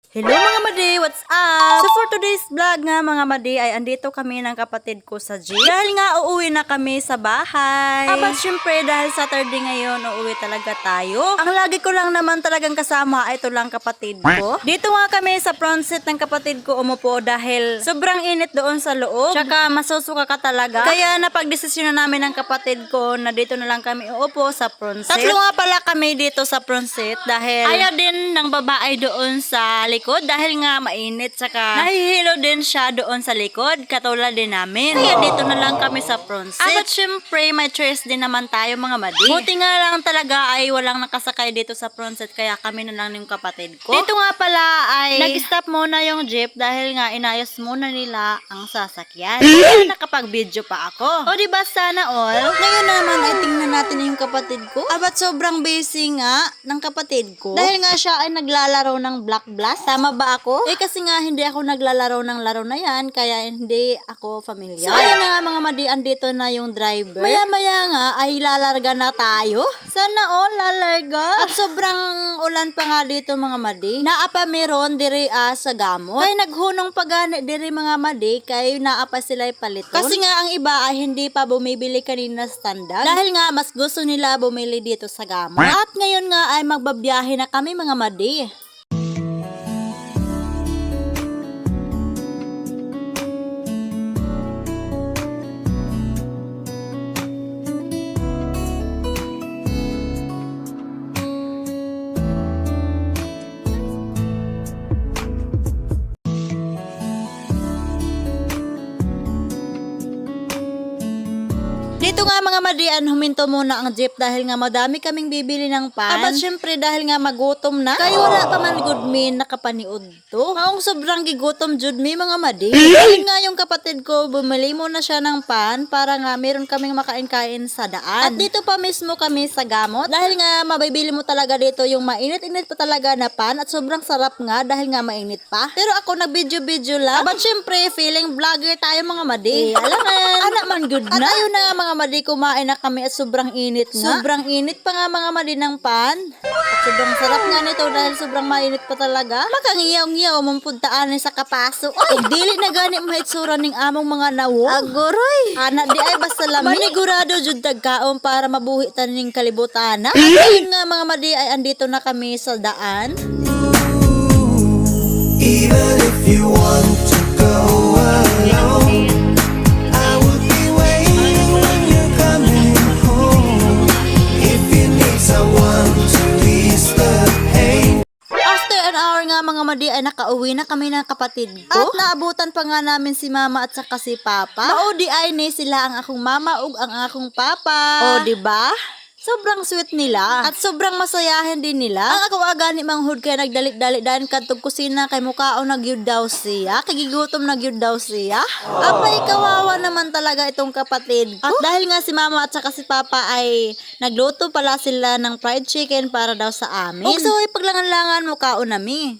Hello mga madi, what's up? So for today's vlog nga mga madi ay andito kami ng kapatid ko sa gym. Dahil nga uuwi na kami sa bahay. But syempre dahil Saturday ngayon uuwi talaga tayo. Ang lagi ko lang naman talagang kasama ay ito lang kapatid ko. Dito nga kami sa front seat ng kapatid ko umupo dahil sobrang init doon sa loob. Tsaka masusuka ka talaga. Kaya napagdesisyon na namin ng kapatid ko na dito na lang kami uupo sa front seat. Tatlo nga pala kami dito sa front seat dahil ayaw din ng babae doon sa likod dahil nga mainit saka nahihilo din siya doon sa likod katulad din namin. Kaya dito na lang kami sa front seat. But syempre may choice din naman tayo mga madi. Buti nga lang talaga ay walang nakasakay dito sa front seat kaya kami na lang yung kapatid ko. Dito nga pala ay nag-stop muna yung jeep dahil nga inayos muna nila ang sasakyan. Kaya nakapag-video pa ako. O diba sana all? Ngayon naman ay tingnan natin yung kapatid ko. But sobrang busy nga ng kapatid ko. Dahil nga siya ay naglalaro ng Black Blast. Tama ba ako? Kasi nga hindi ako naglalaro ng laro na yan kaya hindi ako familiar. So ayun na nga mga madi, andito na yung driver. Maya-maya nga ay lalarga na tayo. Sana all lalarga. At sobrang ulan pa nga dito mga madi. Naapa meron diri sa gamot. Kaya naghunong pagani diri mga madi kay naapa sila'y paliton. Kasi nga ang iba ay hindi pa bumibili kanina sa standard. Dahil nga mas gusto nila bumili dito sa gamot. At ngayon nga ay magbabiyahe na kami mga madi. Dito nga mga madian, huminto muna ang jeep dahil nga madami kaming bibili ng pan. But syempre dahil nga magutom na, kaya wala pa man good min nakapaniod to. Maong sobrang gigutom jud mi mga madi. Dahil nga yung kapatid ko, bumili muna siya ng pan para nga meron kaming makain-kain sa daan. At dito pa mismo kami sa gamot. Dahil nga mabibili mo talaga dito yung mainit-init pa talaga na pan at sobrang sarap nga dahil nga mainit pa. Pero ako nag-video lang. But syempre, feeling vlogger tayo mga madi. Alam nga yan. Anak man good na. At ayun na nga mga madi, kumain na kami at sobrang init nga. Sobrang init pa nga mga madi ng pan. At sobrang sarap nga nito dahil sobrang mainit pa talaga. Makangiyaw-ngiyaw mampudtaan sa kapaso. Ay, dili na gani mahitsura ning among mga nawo. Agoroy. Anak di ay basta lami. Manigurado jud tagkaon para mabuhi taning kalibutan. At ayun nga mga madi ay andito na kami sa daan. Even if you want to go alone, I will be waiting when you're coming home. If you need someone to ease the pain. After an hour nga mga madi ay nakauwi na kami ng kapatid ko. At naabutan pa nga namin si mama at saka si papa. Maudi ay ni sila ang akong mama ug ang akong papa. O diba? Sobrang sweet nila at sobrang masayahin din nila. Ang ako agani manghud kay nagdalit-dalit dahil kadtog kusina kay mukhaon nagyud daw siya, kagigutom nagyud daw siya. Apay kawawa naman talaga itong kapatid ko. At dahil nga si mama at saka si papa ay nagluto pala sila ng fried chicken para daw sa amin. So ipaglangan-langan mukhaon nami.